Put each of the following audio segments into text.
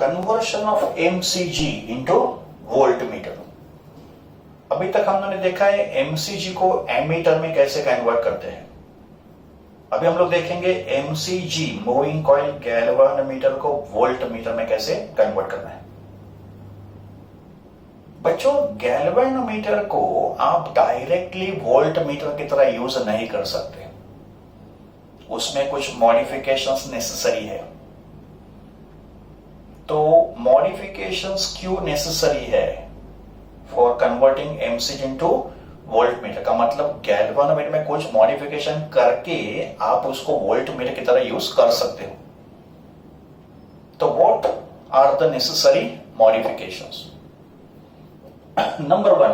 Conversion of MCG into volt meter. अभी तक हम लोगों ने देखा है एमसीजी को एमीटर में कैसे कन्वर्ट करते हैं। अभी हम लोग देखेंगे एमसीजी मूविंग कॉइल गैल्वानोमीटर को वोल्ट मीटर में कैसे कन्वर्ट करना है। बच्चों, गैल्वानोमीटर को आप डायरेक्टली वोल्ट मीटर की तरह यूज नहीं कर सकते, उसमें कुछ मॉडिफिकेशंस नेसेसरी है। तो मॉडिफिकेशंस क्यों नेसेसरी है for converting MCG into volt meter? का मतलब गैल्वानोमीटर में कुछ मॉडिफिकेशन करके आप उसको वोल्ट मीटर की तरह यूज कर सकते हो। तो what are the necessary modifications? Number 1,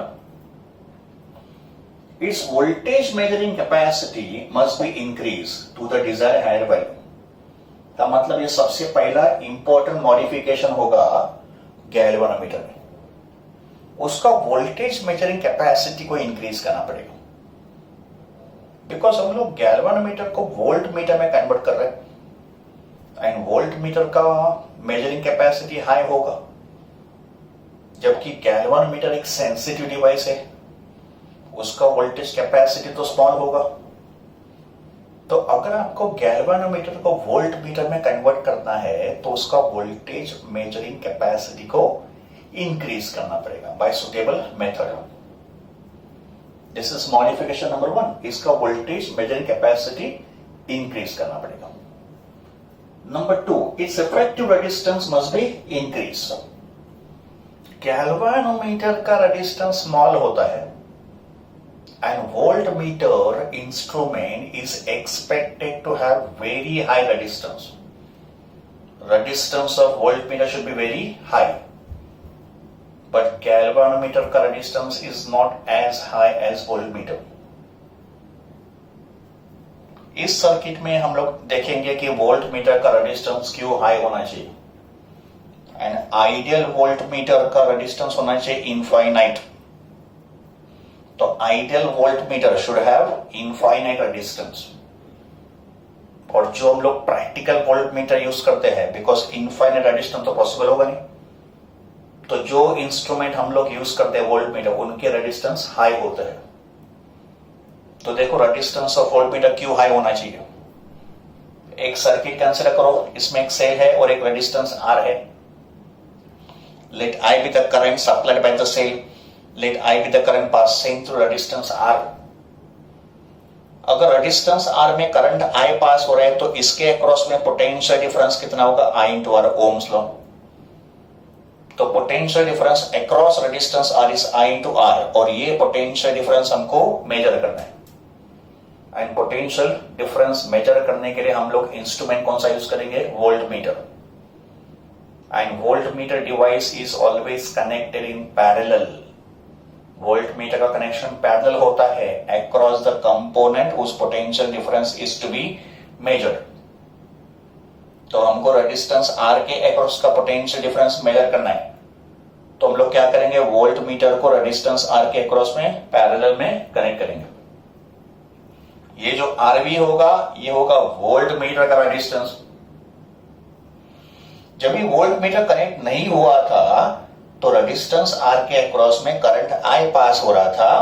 its voltage measuring capacity must be increased to the desired higher value। का मतलब ये सबसे पहला इंपॉर्टेंट मॉडिफिकेशन होगा गैल्वानोमीटर में, उसका वोल्टेज मेजरिंग कैपेसिटी को इंक्रीज करना पड़ेगा। बिकॉज हम लोग गैल्वानोमीटर को वोल्ट मीटर में कन्वर्ट कर रहे हैं एंड वोल्ट मीटर का मेजरिंग कैपेसिटी हाई होगा, जबकि गैल्वानोमीटर एक सेंसिटिव डिवाइस है, उसका वोल्टेज कैपेसिटी तो स्मॉल होगा। तो अगर आपको गैल्वानोमीटर को वोल्ट मीटर में कन्वर्ट करना है तो उसका वोल्टेज मेजरिंग कैपेसिटी को इंक्रीज करना पड़ेगा bye suitable method. This is modification number 1, इसका वोल्टेज मेजरिंग कैपेसिटी इंक्रीज करना पड़ेगा। Number 2, it's effective resistance must be increase. Galvanometer का रेजिस्टेंस स्मॉल होता है and voltmeter instrument is expected to have very high resistance. Resistance of voltmeter should be very high, but galvanometer का resistance is not as high as voltmeter. इस circuit में हम लोग देखेंगे कि वोल्टमीटर का रेजिस्टेंस क्यों हाई होना चाहिए एंड आइडियल वोल्टमीटर का रेजिस्टेंस होना चाहिए इनफाइनाइट। तो ideal voltmeter should have infinite resistance, और जो हम लोग प्रैक्टिकल वोल्टमीटर यूज करते हैं बिकॉज इनफाइनाइट रेजिस्टेंस तो पॉसिबल होगा नहीं, तो जो इंस्ट्रूमेंट हम लोग यूज करते हैं वोल्टमीटर उनके रेजिस्टेंस हाई होते हैं। तो देखो रेजिस्टेंस ऑफ वोल्टमीटर क्यों हाई होना चाहिए। एक सर्किट कंसीडर करो, इसमें एक सेल है और एक रेजिस्टेंस आर है। Let I be the current supplied by the cell, let I be the current passing through resistance R। अगर रेजिस्टेंस R में करंट I पास हो रहा है तो इसके अक्रॉस में पोटेंशियल डिफरेंस कितना होगा? I into R, Ohm's law. तो potential difference across resistance R is I into R, और ये पोटेंशियल डिफरेंस हमको मेजर करना है। एंड पोटेंशियल डिफरेंस मेजर करने के लिए हम लोग इंस्ट्रूमेंट कौन सा यूज करेंगे? Voltmeter. And voltmeter device is always connected in parallel. Voltmeter का कनेक्शन पैरेलल होता है across the component whose potential difference is to be measured. तो हमको रेजिस्टेंस R के अक्रॉस का पोटेंशियल डिफरेंस मेजर करना है, तो हम लोग क्या करेंगे? वोल्टमीटर को रेजिस्टेंस R के अक्रॉस में पैरेलल में कनेक्ट करेंगे। ये जो RV होगा ये होगा वोल्टमीटर का रेजिस्टेंस। जब ये वोल्टमीटर कनेक्ट नहीं हुआ था तो रेजिस्टेंस R के अक्रॉस में करंट I पास हो रहा था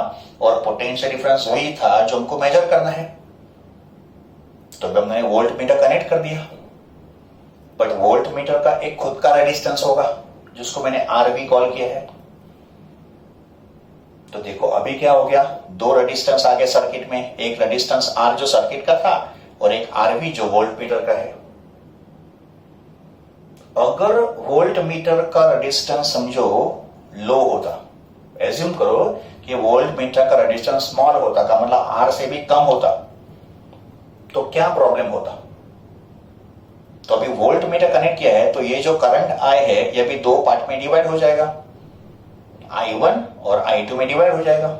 और पोटेंशियल डिफरेंस वही था जो हमको मेजर करना है। तो हमने वोल्टमीटर कनेक्ट कर दिया, बट वोल्टमीटर का एक खुद का रेजिस्टेंस होगा जिसको मैंने RV कॉल किया है। तो देखो अभी क्या हो गया, दो रेजिस्टेंस आ गए सर्किट में, एक रेजिस्टेंस R जो सर्किट का था और एक RV जो वोल्टमीटर का है। अगर वोल्टमीटर का रेजिस्टेंस समझो लो होता, एज्यूम करो कि वोल्टमीटर का रेजिस्टेंस स्मॉल होता, का मतलब R से भी कम होता, तो क्या प्रॉब्लम होता? तो अभी वोल्टमीटर कनेक्ट किया है तो ये जो करंट I है ये भी दो पार्ट में डिवाइड हो जाएगा, I1 और I2 में डिवाइड हो जाएगा।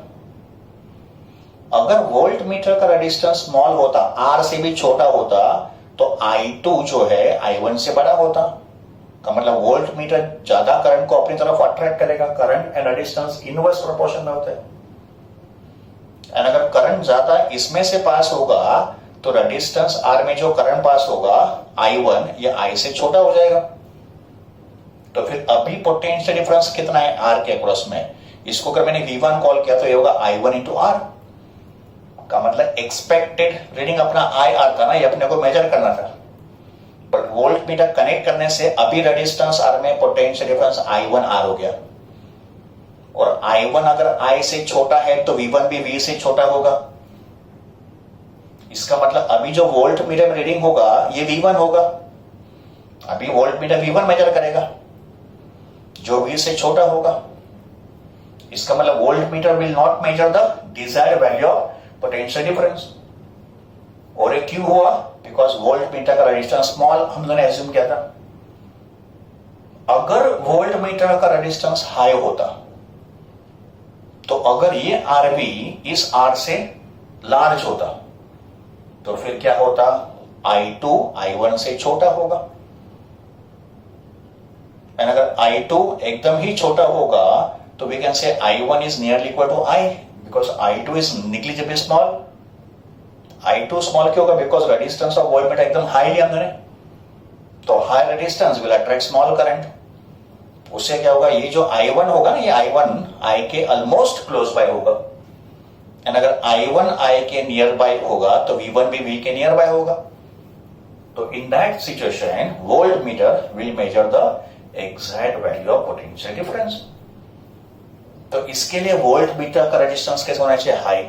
अगर वोल्टमीटर का रेजिस्टेंस स्मॉल होता, R से भी छोटा होता, तो I2 जो है I1 से बड़ा होता। का मतलब वोल्टमीटर ज्यादा करंट को अपनी तरफ अट्रैक्ट करेगा। Current and resistance inverse proportion में होते हैं। एंड अगर करंट ज्यादा इसमें से पास होगा तो रेजिस्टेंस R में जो करंट पास होगा I1 या I से छोटा हो जाएगा। तो फिर अभी पोटेंशियल डिफरेंस कितना है आर के अक्रॉस में, इसको अगर मैंने V1 कॉल किया तो ये होगा I1 इंटू आर का मतलब एक्सपेक्टेड रीडिंग अपना आई आर था ना, ये अपने को मेजर करना था। बट वोल्ट मीटर कनेक्ट करने से अभी रेजिस्टेंस आर में पोटेंशियल डिफरेंस I1 आर हो गया, और I1 अगर I से छोटा है तो V1 भी V से छोटा होगा। इसका मतलब अभी जो वोल्ट मीटर में रीडिंग होगा ये V1 होगा। अभी वोल्ट मीटर V1 मेजर करेगा जो V से छोटा होगा। इसका मतलब volt meter will not measure the desired value of potential difference. और ये क्यों हुआ? बिकॉज वोल्ट मीटर का रेजिस्टेंस स्मॉल हम लोगों ने एज्यूम किया था। अगर वोल्ट मीटर का रेजिस्टेंस हाई होता तो अगर ये RV इस R से लार्ज होता तो फिर क्या होता? I2 I1 से छोटा होगा। एंड अगर I2 एकदम ही छोटा होगा तो we can say I1 is nearly equal to I, because I2 is negligibly small. I2 small क्यों होगा? Because resistance of volt meter एकदम हाई लिया हमने, तो high resistance will attract small current. उससे क्या होगा? ये जो I1 होगा ना, ये I1 I के ऑलमोस्ट क्लोज बाय होगा। एंड अगर I1 I के नियर बाय होगा तो V1 भी V के नियर बाय होगा। तो in that situation volt meter will measure the exact value of potential difference. तो इसके लिए वोल्ट मीटर का रेजिस्टेंस कैसे होना चाहिए? हाई,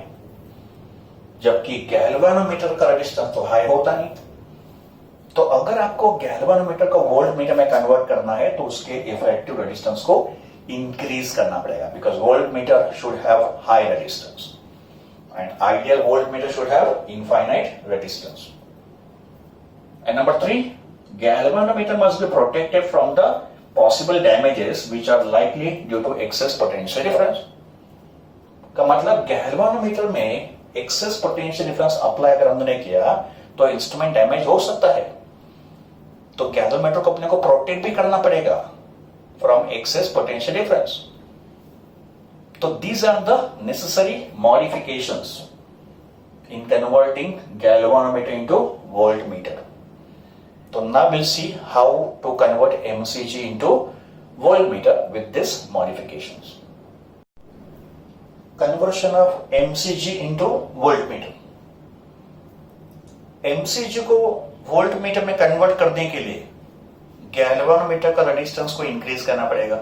जबकि गैल्वेनोमीटर का रेजिस्टेंस तो हाई होता नहीं। तो अगर आपको गैल्वेनोमीटर को वोल्ट मीटर में कन्वर्ट करना है तो उसके इफेक्टिव रेजिस्टेंस को इंक्रीज करना पड़ेगा, because volt meter should have high resistance and ideal volt meter should have infinite resistance. And number 3, galvanometer must be protected from the possible damages which are likely due to excess potential difference। का मतलब galvanometer में access potential difference apply अगर हमने किया तो instrument damage हो सकता है। तो गैल्वेनोमीटर को अपने को प्रोटेक्ट भी करना पड़ेगा फ्रॉम एक्सेस पोटेंशियल डिफरेंस। तो these are the necessary modifications in converting galvanometer into voltmeter. So now we'll see how to convert MCG into voltmeter with these modifications. Conversion of MCG into voltmeter. MCG को voltmeter में convert करने के लिए galvanometer का resistance को increase करना पड़ेगा,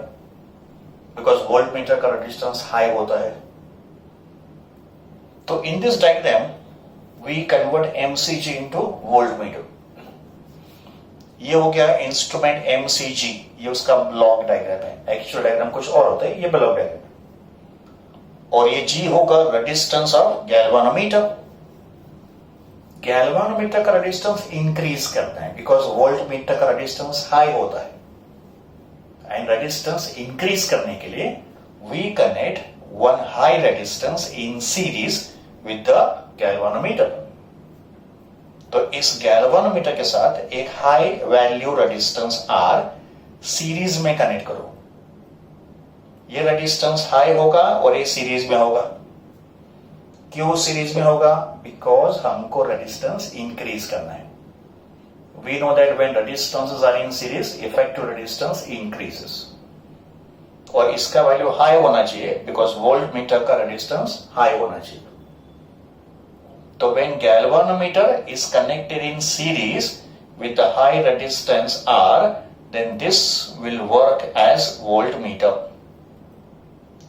because voltmeter का रेजिस्टेंस हाई होता है। तो in this diagram we convert MCG into voltmeter। ये हो गया इंस्ट्रूमेंट MCG, ये उसका ब्लॉक डायग्राम है। एक्चुअल डायग्राम कुछ और होता है, ये ब्लॉक डायग्राम। और ये G होगा रेजिस्टेंस ऑफ गैल्वेनोमीटर। गैल्वेनोमीटर का रेजिस्टेंस इंक्रीज करता है बिकॉज वोल्टमीटर का रेजिस्टेंस हाई होता है। एंड रेजिस्टेंस इंक्रीज करने के लिए we connect one high resistance in series with the galvanometer. तो इस गैल्वेनोमीटर के साथ एक high value resistance R series में कनेक्ट करो। ये रेजिस्टेंस हाई होगा और ये सीरीज में होगा। क्यों सीरीज में होगा? बिकॉज हमको रेजिस्टेंस इंक्रीज करना है। We know that when resistances are in series effective resistance increases, और इसका वैल्यू हाई होना चाहिए बिकॉज वोल्टमीटर का रेजिस्टेंस हाई होना चाहिए। So when galvanometer is connected in series with the high resistance R, then this will work as voltmeter।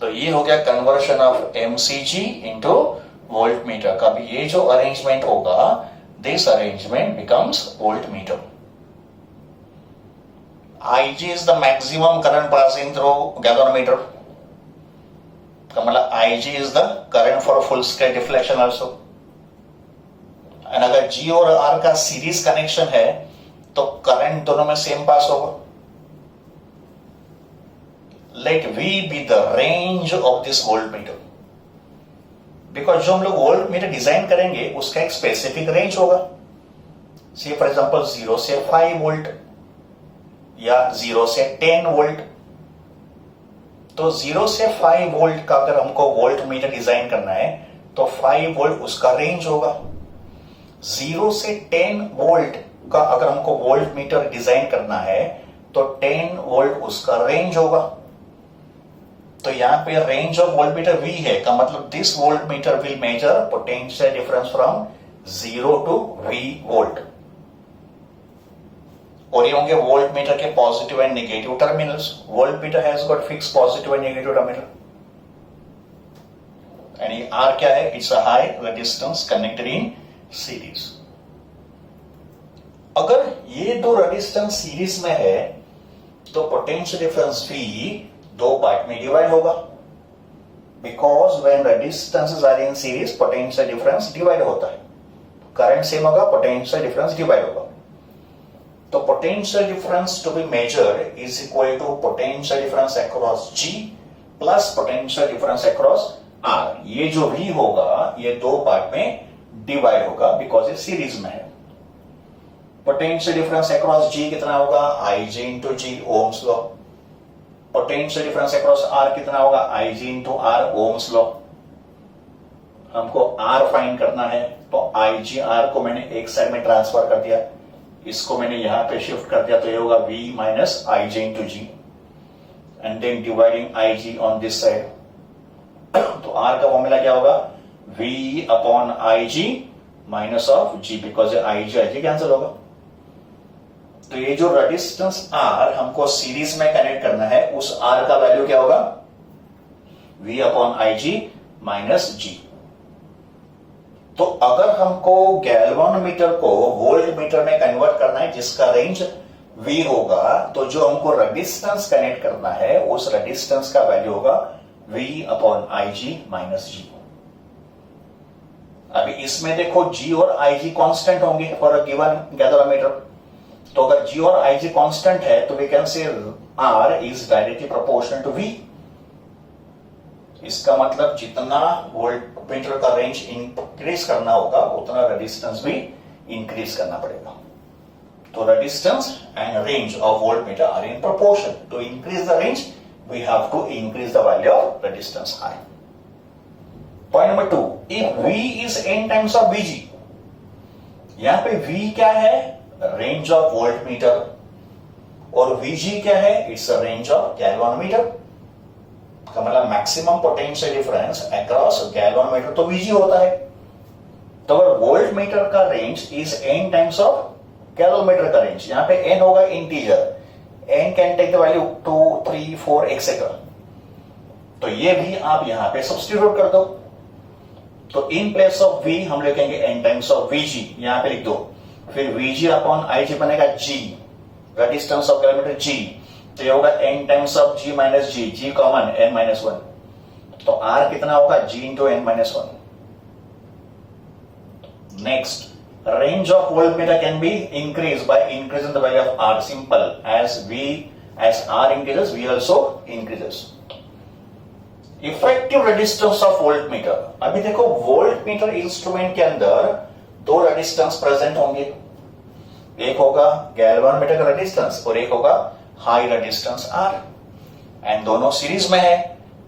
तो ये हो गया conversion of MCG into voltmeter का। भी ये जो अरेंजमेंट होगा, this arrangement becomes voltmeter। IG is the maximum current passing through galvanometer। का मतलब IG is the current for full scale deflection also। And अगर G और R का सीरीज कनेक्शन है तो करंट दोनों में सेम पास होगा। Let V be the range of this voltmeter, because जो हम लोग वोल्टमीटर डिजाइन करेंगे उसका एक स्पेसिफिक रेंज होगा। सी फॉर एग्जांपल 0 से 5 वोल्ट या 0 से 10 वोल्ट। तो 0 से 5 वोल्ट का अगर हमको वोल्टमीटर डिजाइन करना है तो 5 वोल्ट उसका रेंज होगा। 0 से 10 वोल्ट का अगर हमको वोल्ट मीटर डिजाइन करना है तो 10 वोल्ट उसका रेंज होगा। तो यहां पे रेंज ऑफ वोल्टमीटर V है, का मतलब this voltmeter will measure potential difference from 0 to V volt. और ये होंगे वोल्टमीटर के positive and negative terminals. Voltmeter has got fix positive and negative terminal. And ये R क्या है? It's a high resistance connected in series. अगर ये दो रेजिस्टेंस सीरीज में है तो पोटेंशियल डिफरेंस V दो पार्ट में डिवाइड होगा, because when resistances are in series potential difference divide होता है। करंट सेम होगा, पोटेंशियल डिफरेंस डिवाइड होगा। तो potential difference to be measured is equal to potential difference across G plus potential difference across R। ये जो V होगा ये दो पार्ट में डिवाइड होगा बिकॉज ये सीरीज में है। पोटेंशियल डिफरेंस अक्रॉस G कितना होगा? IG into G, Ohm's law. Potential difference across R कितना होगा? IG into R, Ohm's law. हमको R फाइंड करना है तो IG R को मैंने एक साइड में ट्रांसफर कर दिया, इसको मैंने यहां पे शिफ्ट कर दिया, तो ये होगा V minus IG into G and then dividing IG on this side. तो R का फॉर्मूला क्या होगा? V upon IG minus of G, because IG cancel होगा। तो ये जो रेजिस्टेंस R हमको सीरीज में कनेक्ट करना है, उस R का वैल्यू क्या होगा? V upon IG minus G। तो अगर हमको गैल्वेनोमीटर को वोल्ट मीटर में कन्वर्ट करना है जिसका रेंज V होगा, तो जो हमको रेजिस्टेंस कनेक्ट करना है उस रेजिस्टेंस का वैल्यू होगा V upon IG minus G। अभी इसमें देखो G और IG कांस्टेंट होंगे फॉर अ गिवन गैल्वेनोमीटर। तो अगर G और IG कांस्टेंट है तो we can say R is directly proportional to V। इसका मतलब जितना वोल्टमीटर का रेंज इंक्रीज करना होगा उतना रेजिस्टेंस भी इंक्रीज करना पड़ेगा। तो resistance and range of voltmeter are in proportion. To increase the range we have to increase the value of resistance R। Point number 2, if V is n times of Vg। यहां पे V क्या है? Range of voltmeter, और Vg क्या है? It's a range of galvanometer. का मतलब maximum potential difference across galvanometer तो Vg होता है। तो अगर वोल्टमीटर का range is n times of galvanometer का रेंज, यहां पे n होगा integer, n can take the value 2, 3, 4 etcetera. तो ये भी आप यहां पे सब्स्टिट्यूट कर दो। तो इन प्लेस ऑफ V हम लिखेंगे n टाइम्स ऑफ Vg, यहां पे लिख दो। फिर Vg अपॉन IG बनेगा G, resistance of galvanometer G, तो ये होगा n times of G minus G, G common n minus 1। तो R कितना होगा? G into n minus 1। Next, range of voltmeter can be increase by increasing the value of R। Simple, as R increases V also increases। Effective resistance of voltmeter. अभी देखो voltmeter instrument के अंदर दो resistance present होंगे, एक होगा galvanometer का resistance और एक होगा हाई रेजिस्टेंस R, एंड दोनों सीरीज में है।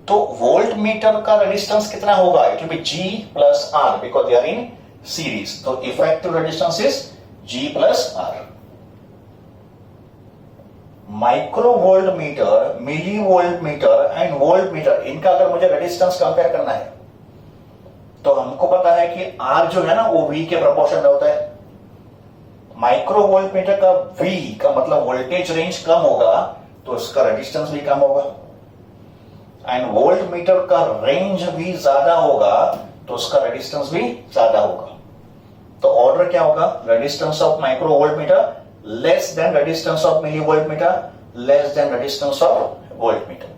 तो वोल्टमीटर का रेजिस्टेंस कितना होगा? It will be G plus R because they are in series. तो effective resistance is G plus R। Micro voltmeter, milli voltmeter and voltmeter, इनका अगर मुझे रेजिस्टेंस कंपेयर करना है तो हमको पता है कि R जो है ना वो V के प्रोपोर्शन में होता है। माइक्रो वोल्टमीटर का V का मतलब वोल्टेज रेंज कम होगा तो उसका रेजिस्टेंस भी कम होगा, एंड वोल्टमीटर का रेंज भी ज्यादा होगा तो उसका रेजिस्टेंस भी ज्यादा होगा। तो ऑर्डर क्या होगा? Resistance of micro voltmeter less than resistance of milli voltmeter less than resistance of voltmeter.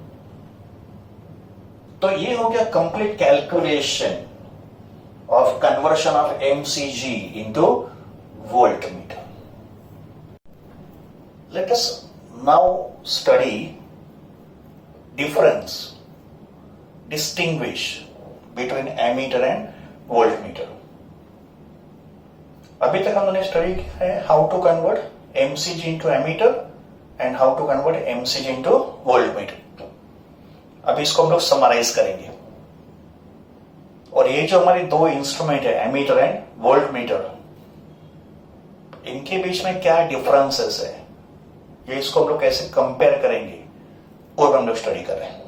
तो ये हो गया complete calculation of conversion of MCG into voltmeter. Let us now study difference, distinguish between ammeter and voltmeter. अभी तक हमने study किया है how to convert MCG into ammeter and how to convert MCG into voltmeter। अभी इसको हम लोग summarise करेंगे। और ये जो हमारी दो इंस्ट्रूमेंट है एमीटर एंड वोल्टमीटर, इनके बीच में क्या डिफरेंसेस है ये इसको हम लोग कैसे कंपेयर करेंगे और हम लोग स्टडी कर रहे हैं।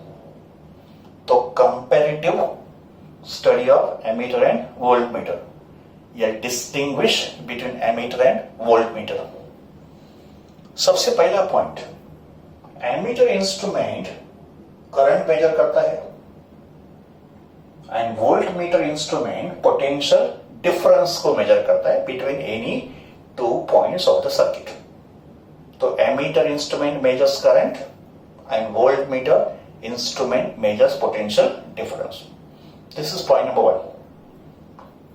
तो comparative study of ammeter and voltmeter या distinguish between ammeter and voltmeter. सबसे पहला point, ammeter instrument current measure करता है and voltmeter instrument potential difference को मेजर करता है between any two points of the circuit. तो ammeter instrument measures current and voltmeter instrument measures potential difference. This is point number 1।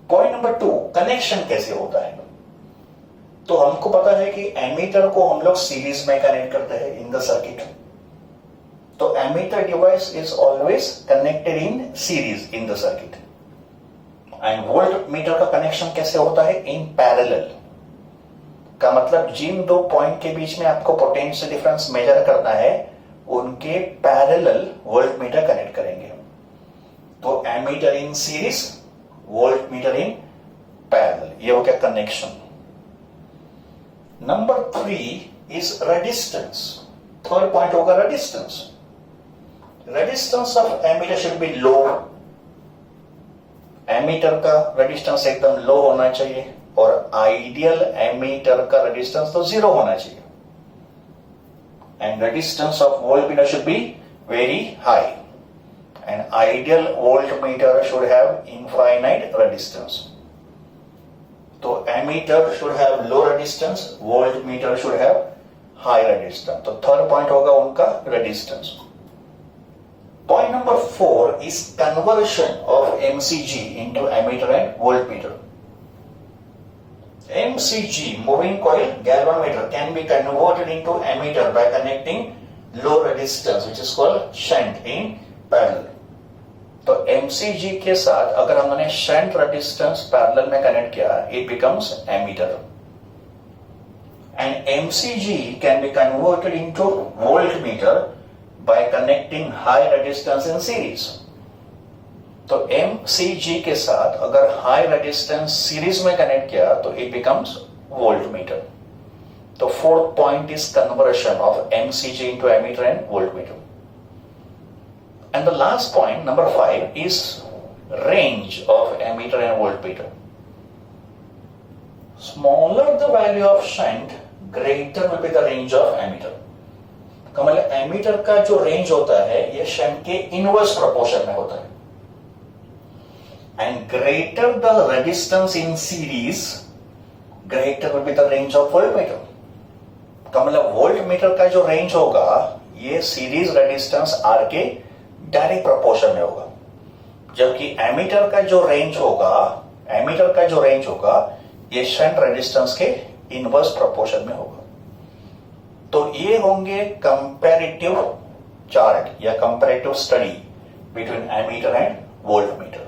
Point number 2, connection कैसे होता है। तो हमको पता है कि एमीटर को हम लोग सीरीज में कनेक्ट करते हैं इन द सर्किट। तो ammeter device is always connected in series in the circuit and voltmeter का कनेक्शन कैसे होता है, इन पैरेलल। का मतलब जिन दो पॉइंट के बीच में आपको पोटेंशियल डिफरेंस मेजर करना है उनके पैरेलल वोल्टमीटर कनेक्ट करेंगे। तो ammeter in series, voltmeter in parallel, ये हो गया connection. Number 3 is resistance. Third point होगा resistance. Resistance of ammeter should be low. Ammeter का रेजिस्टेंस एकदम लो होना चाहिए और आइडियल एमीटर का रेजिस्टेंस तो 0 होना चाहिए। And resistance of voltmeter should be very high and ideal voltmeter should have infinite resistance. तो ammeter should have low resistance, voltmeter should have high resistance. तो थर्ड पॉइंट होगा उनका resistance. Point number 4 is conversion of MCG into ammeter and voltmeter. MCG, moving coil galvanometer, can be converted into ammeter by connecting low resistance, which is called shunt, in parallel. तो MCG के साथ अगर हमने shunt resistance parallel में connect किया, it becomes ammeter. And MCG can be converted into voltmeter by connecting high resistance in series. तो MCG के साथ अगर high resistance series में कनेक्ट किया तो it becomes voltmeter. तो fourth point is conversion of MCG into ammeter and voltmeter. And the last point, number 5, is range of ammeter and voltmeter. Smaller the value of shunt, greater will be the range of ammeter. का मतलब ammeter का जो range होता है ये shunt के inverse proportion में होता है। And greater the resistance in series, greater will be the range of voltmeter. का मतलब वोल्टमीटर का जो रेंज होगा ये सीरीज रेजिस्टेंस आर के डायरेक्ट प्रोपोर्शन में होगा, जबकि एमीटर का जो रेंज होगा ये शंट रेजिस्टेंस के इनवर्स प्रोपोर्शन में होगा। तो ये होंगे कंपैरेटिव चार्ट या comparative study between ammeter and voltmeter.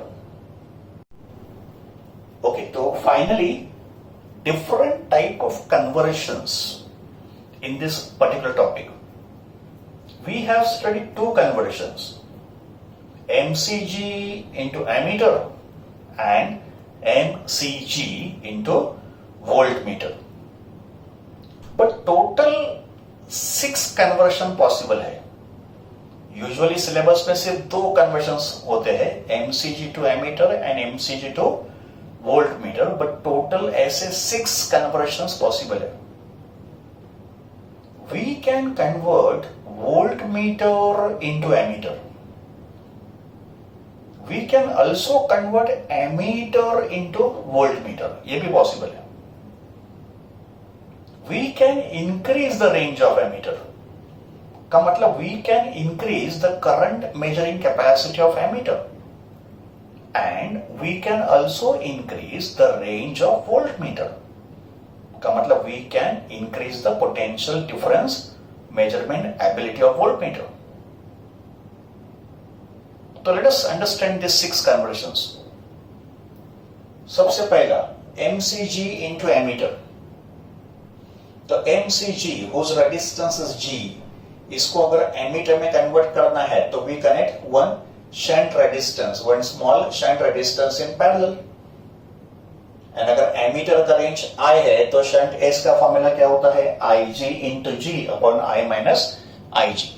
Okay, तो finally different type of conversions in this particular topic. We have studied 2 conversions, MCG into ammeter and MCG into voltmeter, but total 6 conversion possible है। Usually syllabus में सिर्फ 2 conversions होते हैं, MCG to ammeter and MCG to voltmeter, but total ऐसे 6 conversions possible है। We can convert voltmeter into ammeter. We can also convert ammeter into voltmeter, ये भी possible है। We can increase the range of ammeter. का मतलब we can increase the current measuring capacity of ammeter, and we can also increase the range of voltmeter. का मतलब we can increase the potential difference measurement ability of voltmeter. तो let us understand these 6 conversions. सबसे पहला MCG into ammeter. तो MCG whose resistance is G, इसको अगर ammeter में convert करना है तो we connect one small shunt resistance in parallel and अगर एमीटर का रेंज आई है तो शंट एस का फॉर्मूला क्या होता है, I G into G upon I minus I G.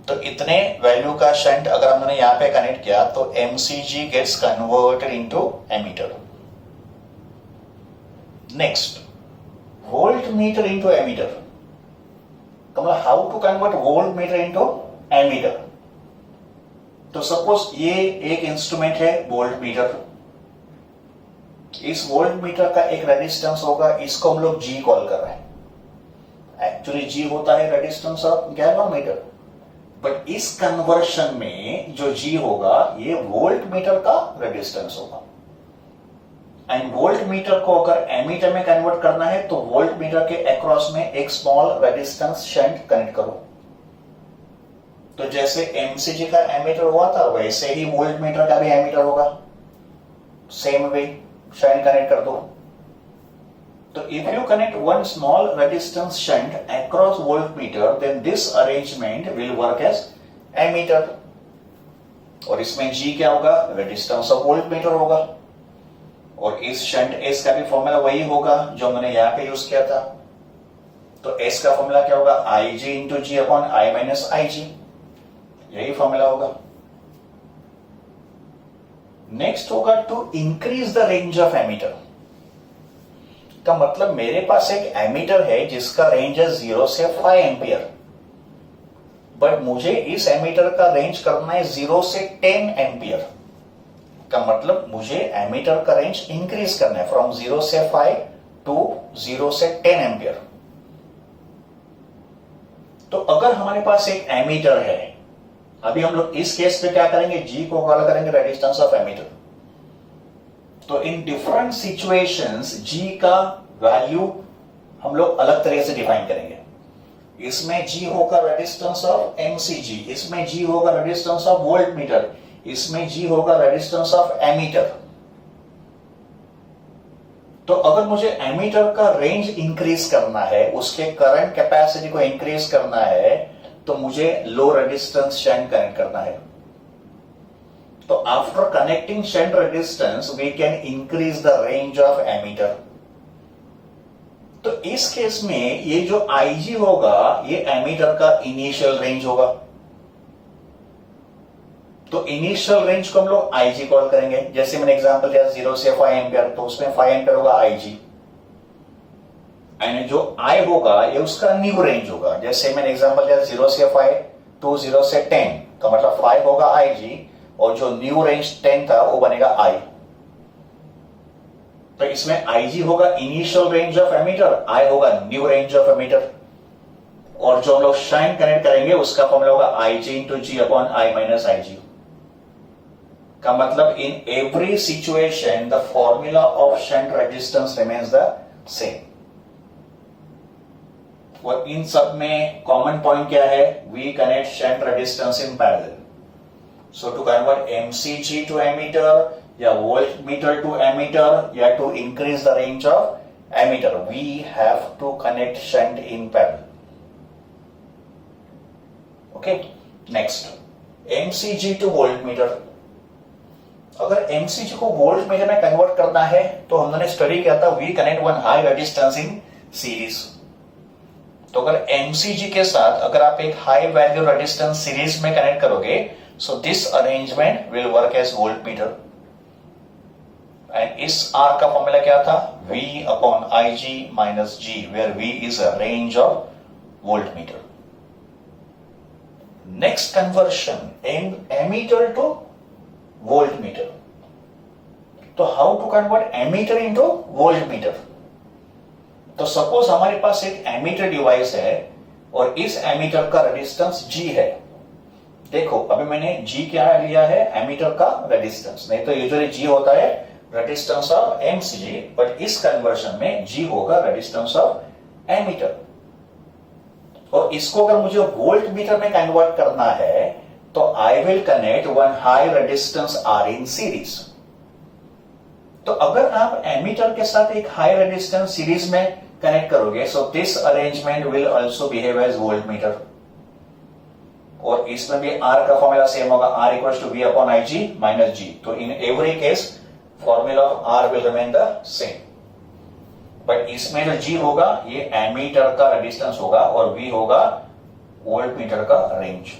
तो इतने वैल्यू का शंट अगर हमने यहां पे कनेक्ट किया तो MCG gets converted into ammeter. Next, volt meter into ammeter. मतलब how to convert volt meter into ammeter. तो सपोज ये एक इंस्ट्रूमेंट है वोल्ट मीटर, इस वोल्ट मीटर का एक रेजिस्टेंस होगा, इसको हम लोग जी कॉल कर रहे हैं। एक्चुअली जी होता है रेजिस्टेंस ऑफ गैल्वानोमीटर, बट इस कन्वर्शन में जो जी होगा ये वोल्ट मीटर का रेजिस्टेंस होगा। एंड वोल्ट मीटर को अगर एमीटर में कन्वर्ट करना है तो वोल्ट मीटर के अक्रॉस में एक स्मॉल रेजिस्टेंस शंट कनेक्ट करो। तो जैसे एमसीजी का एमीटर हुआ था वैसे ही वोल्ट मीटर का भी एमीटर होगा, सेम वे शंट कनेक्ट कर दो। तो if you connect one small resistance shunt across voltmeter, then this arrangement will work as ammeter। और इसमें G क्या होगा, रेजिस्टेंस ऑफ वोल्टमीटर होगा, और इस शंट S का भी फॉर्मूला वही होगा जो मैंने यहां पे यूज किया था। तो S का फॉर्मूला क्या होगा, I G into G upon I minus I G, यही फॉर्मूला होगा। नेक्स्ट होगा to increase the range of ammeter. का मतलब मेरे पास एक एमीटर है जिसका रेंज है 0 से 5 एम्पियर, बट मुझे इस एमीटर का रेंज करना है 0 से 10 एम्पियर। का मतलब मुझे एमीटर का रेंज इंक्रीज करना है फ्रॉम 0 से 5 टू 0 से 10 एम्पियर। तो अगर हमारे पास एक एमीटर है, अभी हम लोग इस केस पे क्या करेंगे, जी को कॉल करेंगे रेजिस्टेंस ऑफ एमीटर। तो इन डिफरेंट सिचुएशंस जी का वैल्यू हम लोग अलग तरीके से डिफाइन करेंगे। इसमें जी होगा रेजिस्टेंस ऑफ एमसीजी, इसमें जी होगा रेजिस्टेंस ऑफ वोल्ट मीटर, इसमें जी होगा रेजिस्टेंस ऑफ एमीटर। तो अगर मुझे एमीटर का रेंज इंक्रीज करना है, उसके करंट कैपेसिटी को इंक्रीज करना है, तो मुझे लो रेजिस्टेंस शंट कनेक्ट करना है। तो after connecting shunt resistance we can increase the range of ammeter. तो इस केस में ये जो IG होगा ये एमीटर का इनिशियल रेंज होगा। तो इनिशियल रेंज को हम लोग IG कॉल करेंगे। जैसे मैंने एग्जांपल दिया 0 से 5 एम्पियर, तो उसमें 5 एम्पियर होगा IG, एंड जो I होगा ये उसका न्यू रेंज होगा। जैसे मैंने एग्जांपल दिया 0 से 5 टू 0 से 10, तो मतलब 5 होगा IG और जो न्यू रेंज 10 था वो बनेगा I। तो इसमें IG होगा initial range of ammeter, I होगा न्यू रेंज ऑफ एमीटर, और जो हम लोग शंट कनेक्ट करेंगे उसका फॉर्मूला होगा IG into G upon I minus I G. का मतलब in every situation the formula of shunt resistance remains the same. और इन सब में कॉमन पॉइंट क्या है, we connect shunt resistance in parallel. So to convert MCG to ammeter या volt meter to ammeter या to increase the range of ammeter, we have to connect shunt in parallel. Okay, next MCG to volt meter. अगर MCG को voltmeter में convert करना है तो हमने study किया था, we connect one high resistance in series. तो अगर एमसीजी के साथ अगर आप एक हाई वैल्यू रेजिस्टेंस सीरीज में कनेक्ट करोगे, so this arrangement will work as voltmeter. And इस R का फॉर्मूला क्या था, V upon IG minus G, where V is a range of volt meter. Next conversion ammeter to volt meter. तो how to convert ammeter into voltmeter. तो suppose हमारे पास एक ammeter device है और इस एमीटर का रेजिस्टेंस G है। देखो अभी मैंने G क्या लिया है, एमीटर का रेजिस्टेंस, नहीं तो यूजुअली G होता है रेजिस्टेंस ऑफ एमसीजी, बट इस कन्वर्शन में G होगा रेजिस्टेंस ऑफ एमीटर। और इसको अगर मुझे वोल्ट मीटर में कन्वर्ट करना है तो I will connect one high resistance R in series. तो अगर आप एमीटर के साथ एक हाई रेजिस्टेंस सीरीज में कनेक्ट करोगे, so this arrangement will also behave as voltmeter. और इसमें भी R का फॉर्मूला सेम होगा, R equals to V upon IG minus G। तो in every case formula of R will remain the same. But इसमें जो G होगा ये एमीटर का रेजिस्टेंस होगा और V होगा वोल्ट मीटर का रेंज।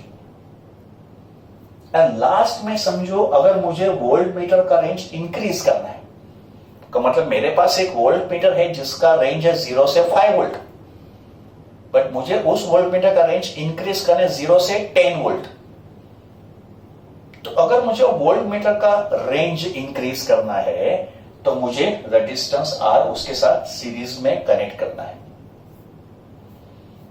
एंड लास्ट में समझो अगर मुझे वोल्ट मीटर का रेंज इंक्रीज करना है तो मतलब मेरे पास एक वोल्ट मीटर है जिसका रेंज है 0 से 5 वोल्ट, बट मुझे उस वोल्ट मीटर का रेंज इंक्रीज करना है 0 से 10 वोल्ट। तो अगर मुझे वोल्ट मीटर का रेंज इंक्रीज करना है तो मुझे रेजिस्टेंस R उसके साथ सीरीज में कनेक्ट करना है।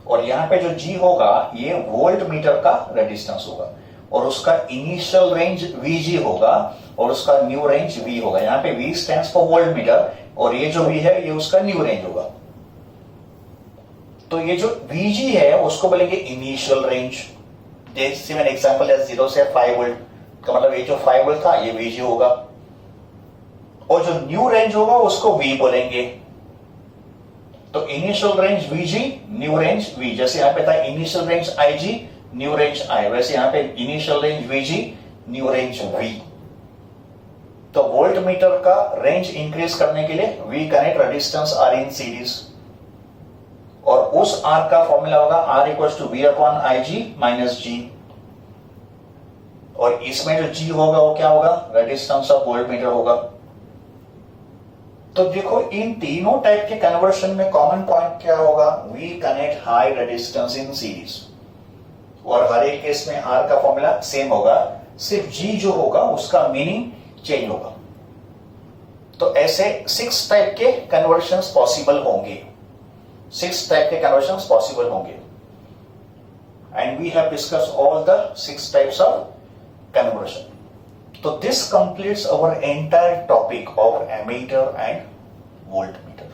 और यहां पे जो G होगा ये वोल्ट मीटर का रेजिस्टेंस होगा और उसका इनिशियल रेंज VG होगा और उसका न्यू रेंज V होगा। यहां पे V stands for volt meter और ये जो V है ये उसका न्यू रेंज होगा। तो ये जो VG है उसको बोलेंगे इनिशियल रेंज। जैसे मैंने एग्जांपल है 0 से 5 वोल्ट का मतलब ये जो 5 वोल्ट था ये VG होगा और जो न्यू रेंज होगा उसको V बोलेंगे। तो initial range VG, new range V। जैसे यहां पे था initial range IG, new range I, वैसे यहां पे initial range VG, new range V। तो वोल्ट मीटर का रेंज इंक्रीज करने के लिए V connect resistance R in series और उस R का फॉर्मूला होगा R equals to V upon IG minus G। और इसमें जो G होगा वो क्या होगा, रेजिस्टेंस ऑफ वोल्ट मीटर होगा। तो देखो इन तीनों टाइप के कन्वर्शन में कॉमन पॉइंट क्या होगा, we connect high resistance in series और हर एक केस में R का फॉर्मूला सेम होगा, सिर्फ G जो होगा उसका मीनिंग चेंज होगा। तो ऐसे 6 टाइप के कन्वर्शंस पॉसिबल होंगे, 6 टाइप के कन्वर्शंस पॉसिबल होंगे and we have discuss all the 6 types of conversion. So this completes our entire topic of ammeter and voltmeter.